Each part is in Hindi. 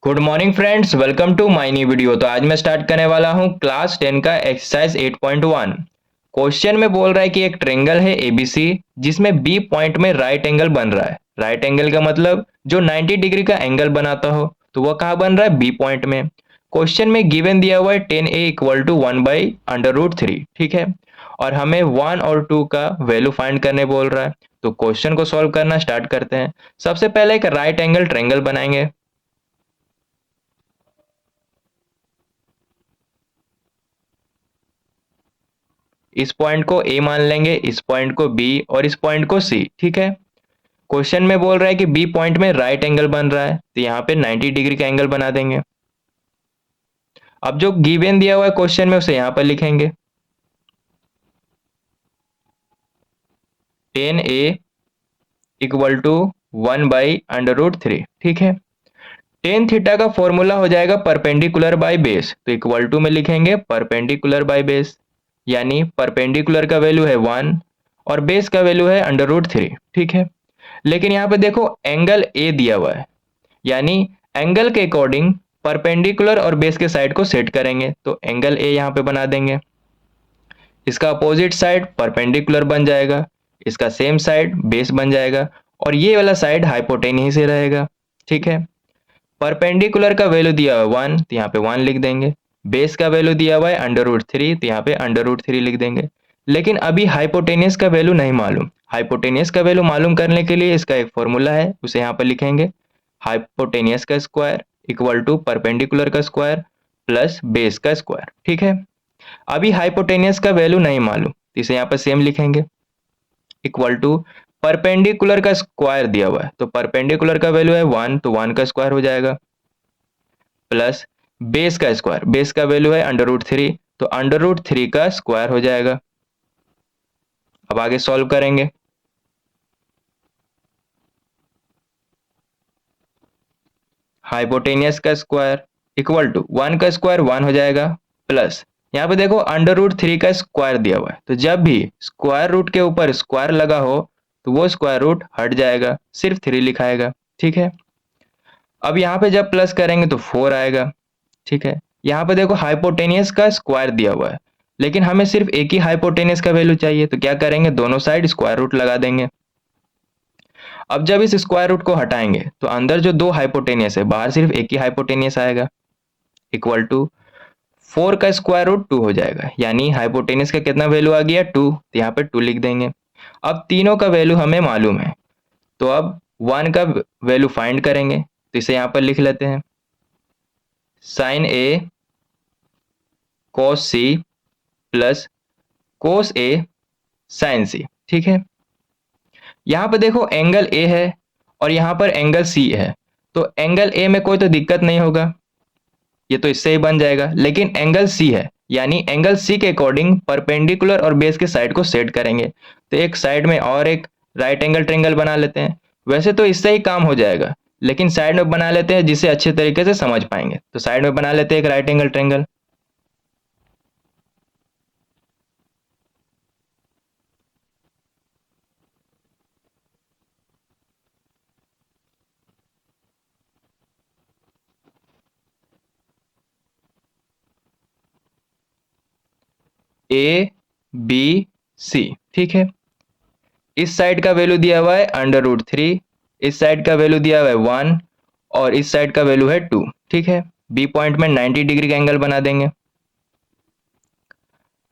Good morning friends, welcome to my new video. तो आज मैं स्टार्ट करने वाला हूं क्लास 10 का एक्सरसाइज 8.1। क्वेश्चन में बोल रहा है कि एक ट्रायंगल है एबीसी जिसमें बी पॉइंट में राइट एंगल बन रहा है। राइट एंगल का मतलब जो 90 डिग्री का एंगल बनाता हो, तो वह कहाँ बन रहा है? बी पॉइंट में। क्वेश्चन में गिवन दिया हुआ है 10a इक्वल टू 1/√3। ठीक है, और हमें 1 और 2 का वैल्यू फाइंड करने बोल रहा है। तो क्वेश्चन को सॉल्व करना स्टार्ट करते हैं। सबसे पहले एक राइट एंगल ट्रायंगल बनाएंगे। इस पॉइंट को ए मान लेंगे, इस पॉइंट को बी और इस पॉइंट को सी। ठीक है, क्वेश्चन में बोल रहा है कि बी पॉइंट में राइट एंगल बन रहा है, तो यहाँ पे 90 डिग्री का एंगल बना देंगे। अब जो गिवन दिया हुआ है क्वेश्चन में उसे यहाँ पर लिखेंगे। 10a equal to 1/√3। ठीक है, टेन थीटा का फॉर्मूला हो जाएगा परपेंडिकुलर बाय बेस, तो इक्वल टू में लिखेंगे परपेंडिकुलर बाय बेस, यानी परपेंडिकुलर का वैल्यू है 1 और बेस का वैल्यू है √3। ठीक है, लेकिन यहाँ पे देखो एंगल ए दिया हुआ है, यानी एंगल के अकॉर्डिंग परपेंडिकुलर और बेस के साइड को सेट करेंगे। तो एंगल ए यहाँ पे बना देंगे, इसका अपोजिट साइड परपेंडिकुलर बन जाएगा, इसका सेम साइड बेस बन जाएगा, और ये वाला साइड हाइपोटेन्यूस से रहेगा। ठीक है, परपेंडिकुलर का वैल्यू दिया हुआ है 1, तो यहाँ पे 1 लिख देंगे। बेस का वैल्यू दिया हुआ है √3, तो यहाँ पे √3 लिख देंगे। लेकिन अभी हाइपोटेनियस का वैल्यू नहीं मालूम। हाइपोटेनियस का वैल्यू मालूम करने के लिए इसका एक फॉर्मूला है, उसे यहाँ पर लिखेंगे। हाइपोटेनियस का स्क्वायर इक्वल टू परपेंडिकुलर का स्क्वायर प्लस बेस का स्क्वायर। ठीक है, अभी हाइपोटेनियस का वैल्यू नहीं मालूम, तो इसे यहाँ पर सेम लिखेंगे। इक्वल टू परपेंडिकुलर का स्क्वायर दिया हुआ है, तो परपेंडिकुलर का वैल्यू है 1, तो 1 का स्क्वायर हो जाएगा, प्लस बेस का स्क्वायर, बेस का वैल्यू है √3, तो √3 का स्क्वायर हो जाएगा। अब आगे सॉल्व करेंगे। हाइपोटेनियस का स्क्वायर इक्वल टू 1 का स्क्वायर 1 हो जाएगा, प्लस यहाँ पे देखो √3 का स्क्वायर दिया हुआ है, तो जब भी स्क्वायर रूट के ऊपर स्क्वायर लगा हो तो वो स्क्वायर रूट हट जाएगा, सिर्फ 3 लिखाएगा। ठीक है, अब यहाँ पे जब प्लस करेंगे तो 4 आएगा। ठीक है, यहाँ पे देखो हाइपोटेनियस का स्क्वायर दिया हुआ है, लेकिन हमें सिर्फ एक ही हाइपोटेनियस का वैल्यू चाहिए, तो क्या करेंगे, दोनों साइड स्क्वायर रूट लगा देंगे। अब जब इस स्क्वायर रूट को हटाएंगे तो अंदर जो दो हाइपोटेनियस है, बाहर सिर्फ एक ही हाइपोटेनियस आएगा। इक्वल टू 4 का स्क्वायर रूट 2 हो जाएगा, यानी हाइपोटेनियस का कितना वैल्यू आ गया 2, तो यहाँ पे 2 लिख देंगे। अब तीनों का वैल्यू हमें मालूम है, तो अब 1 का वैल्यू फाइंड करेंगे, तो इसे यहाँ पर लिख लेते हैं। साइन ए कॉस सी प्लस कोस ए साइन सी। ठीक है, यहाँ पर देखो एंगल ए है और यहाँ पर एंगल सी है, तो एंगल ए में कोई तो दिक्कत नहीं होगा, ये तो इससे ही बन जाएगा। लेकिन एंगल सी है, यानी एंगल सी के अकॉर्डिंग परपेंडिकुलर और बेस के साइड को सेट करेंगे, तो एक साइड में और एक राइट एंगल ट्रायंगल बना लेते हैं। वैसे तो इससे ही काम हो जाएगा, लेकिन साइड में बना लेते हैं जिसे अच्छे तरीके से समझ पाएंगे। तो साइड में बना लेते हैं एक right angle triangle. A B C. ठीक है, इस साइड का वैल्यू दिया हुआ है √3, इस साइड का वैल्यू दिया हुआ है 1 और इस साइड का वैल्यू है 2। ठीक है, बी पॉइंट में 90 डिग्री का एंगल बना देंगे।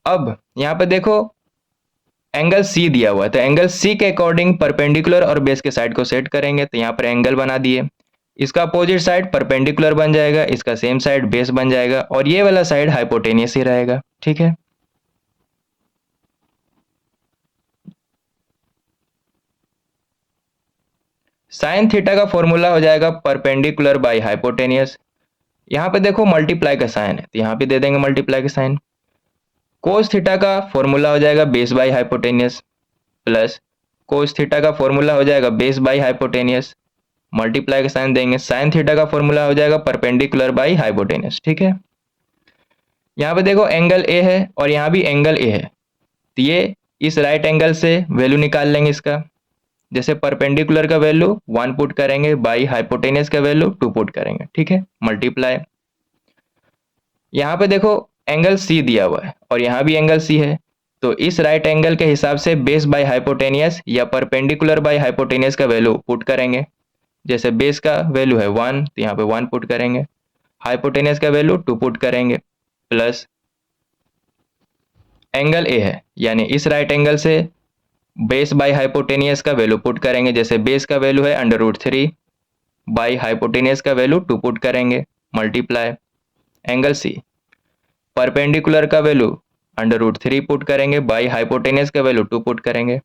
अब यहाँ पे देखो एंगल सी दिया हुआ है, तो एंगल सी के अकॉर्डिंग परपेंडिकुलर और बेस के साइड को सेट करेंगे, तो यहाँ पर एंगल बना दिए। इसका अपोजिट साइड परपेंडिकुलर बन जाएगा, इसका सेम साइड बेस बन जाएगा, और ये वाला साइड हाइपोटेनियस ही रहेगा। ठीक है, साइन थीटा का फॉर्मूला हो जाएगा परपेंडिकुलर बाय हाइपोटेनियस। यहाँ पे देखो मल्टीप्लाई का साइन है, तो यहाँ पे दे देंगे मल्टीप्लाई का साइन। कोस थीटा का फॉर्मूला हो जाएगा base by hypotenuse, plus cos theta का फॉर्मूला हो जाएगा बेस बाय हाइपोटेनियस, मल्टीप्लाई का साइन देंगे। साइन थीटा का फॉर्मूला हो जाएगा परपेंडिकुलर बाय हाइपोटेनियस। ठीक है, यहाँ पे देखो एंगल ए है और यहाँ भी एंगल ए है, तो ये इस राइट एंगल से वैल्यू निकाल लेंगे इसका। जैसे परपेंडिकुलर का वैल्यू 1 पुट करेंगे, बाई हाइपोटेनियस का वैल्यू 2 पुट करेंगे, ठीक है, मल्टीप्लाई। यहाँ पे देखो एंगल सी दिया हुआ है और यहाँ भी एंगल सी है, तो इस राइट एंगल के हिसाब से बेस बाय हाइपोटेनियस या परपेंडिकुलर बाय हाइपोटेनियस का वैल्यू पुट करेंगे। जैसे बेस का वैल्यू है 1, तो यहाँ पे 1 पुट करेंगे, हाइपोटेनियस का वैल्यू 2 पुट करेंगे, प्लस एंगल ए है, यानी इस राइट एंगल से बेस बाय हाइपोटेनियस का वैल्यू पुट करेंगे। जैसे बेस का वैल्यू है √3, बाई हाइपोटेनियस का वैल्यू 2 पुट करेंगे, मल्टीप्लाई एंगल सी। परपेंडिकुलर का वैल्यू √3 पुट करेंगे, बाई हाइपोटेनियस का वैल्यू 2 पुट करेंगे।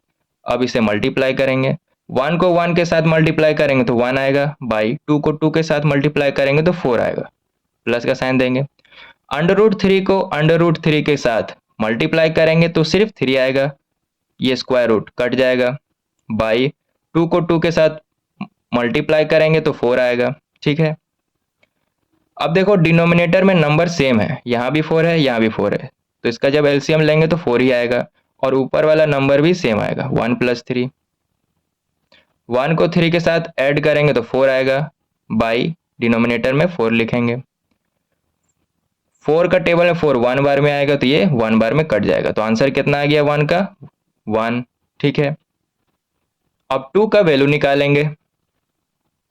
अब इसे मल्टीप्लाई करेंगे, 1 को 1 के साथ मल्टीप्लाई करेंगे तो 1 आएगा, बाई 2 को 2 के साथ मल्टीप्लाई करेंगे तो 4 आएगा, प्लस का साइन देंगे। √3 को √3 के साथ मल्टीप्लाई करेंगे तो सिर्फ 3 आएगा, ये स्क्वायर रूट कट जाएगा, बाई 2 को 2 के साथ मल्टीप्लाई करेंगे तो 4 आएगा, ठीक है। अब देखो डिनोमिनेटर में नंबर सेम है, यहाँ भी 4 है, यहाँ भी 4 है, तो इसका जब एलसीएम लेंगे तो 4 ही आएगा, और ऊपर वाला नंबर भी सेम आएगा, 1 + 3। 1 को 3 के साथ ऐड करेंगे तो 4 आएगा, बाई डिनोमिनेटर में 4 लिखेंगे। 4 का टेबल में 4 1 बार में आएगा, तो ये 1 बार में कट जाएगा, तो आंसर कितना आ गया 1 का 1, ठीक है। अब 2 का वैल्यू निकालेंगे।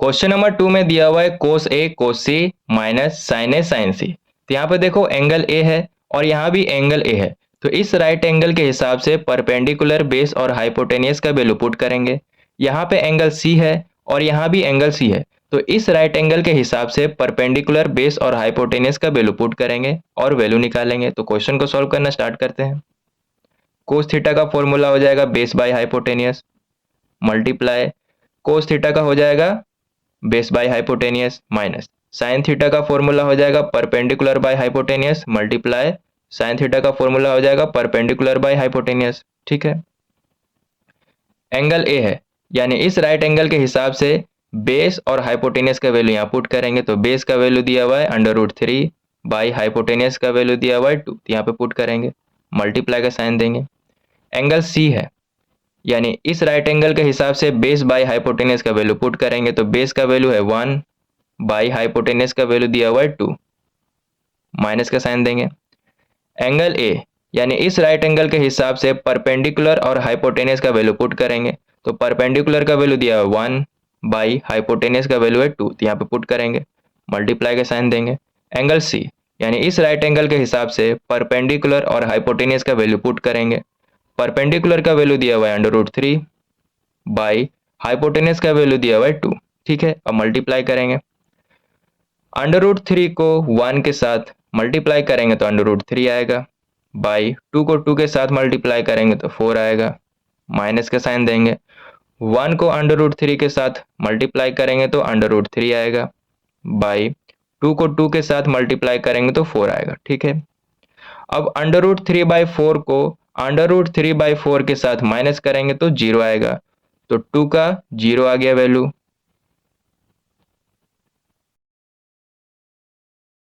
क्वेश्चन नंबर 2 में दिया हुआ है कोस ए कोस सी माइनस साइन ए साइन सी। तो यहाँ पे देखो एंगल ए है और यहाँ भी एंगल ए है, तो इस राइट एंगल के हिसाब से परपेंडिकुलर बेस और हाइपोटेनियस का वैल्यू पुट करेंगे। यहाँ पे एंगल सी है और यहाँ भी एंगल सी है, तो इस राइट एंगल के हिसाब से परपेंडिकुलर बेस और हाइपोटेनियस का वैल्यू पुट करेंगे और वैल्यू निकालेंगे। तो क्वेश्चन को सॉल्व करना स्टार्ट करते हैं। कोस थीटा का फॉर्मूला हो जाएगा base by hypotenuse, multiply cos theta का हो जाएगा base by hypotenuse, minus sine theta का फॉर्मूला हो जाएगा perpendicular by hypotenuse, multiply sine theta का फॉर्मूला हो जाएगा परपेंडिकुलर बाय हाइपोटेनियस, ठीक है। एंगल ए है, यानी इस राइट एंगल के हिसाब से बेस और हाइपोटेनियस का वैल्यू यहाँ पुट करेंगे। तो बेस का वैल्यू दिया हुआ है √3, बाई हाइपोटेनियस का वैल्यू दिया हुआ है 2, यहाँ पे पुट करेंगे, मल्टीप्लाई का साइन देंगे। एंगल सी है, यानी इस राइट एंगल के हिसाब से बेस बाय हाइपोटेनियस का वैल्यू पुट करेंगे। तो बेस का वैल्यू है 1, बाई हाइपोटेनियस का वैल्यू दिया हुआ है 2, माइनस का साइन देंगे। एंगल ए, यानी इस राइट एंगल के हिसाब से परपेंडिकुलर और हाइपोटेनियस का वैल्यू पुट करेंगे। तो परपेंडिकुलर का वैल्यू दिया है 1, बाई हाइपोटेनियस का वैल्यू है 2, तो यहाँ पे पुट करेंगे, मल्टीप्लाई का साइन देंगे। एंगल सी, यानी इस राइट एंगल के हिसाब से परपेंडिकुलर और हाइपोटेनियस का वैल्यू पुट करेंगे। परपेंडिकुलर का वैल्यू दिया हुआ है √3, बाई हाइपोटेनियस का वैल्यू दिया हुआ है 2, ठीक है। अब मल्टीप्लाई करेंगे, √3 को 1 के साथ मल्टीप्लाई करेंगे तो √3 आएगा, बाई 2 को 2 के साथ मल्टीप्लाई करेंगे तो 4 आएगा, माइनस का साइन देंगे। 1 को √3 के साथ मल्टीप्लाई करेंगे तो √3 आएगा, बाई 2 को 2 के साथ मल्टीप्लाई करेंगे तो 4 आएगा, ठीक है। अब √3/4 को √3/4 के साथ माइनस करेंगे तो 0 आएगा, तो 2 का 0 आ गया वैल्यू,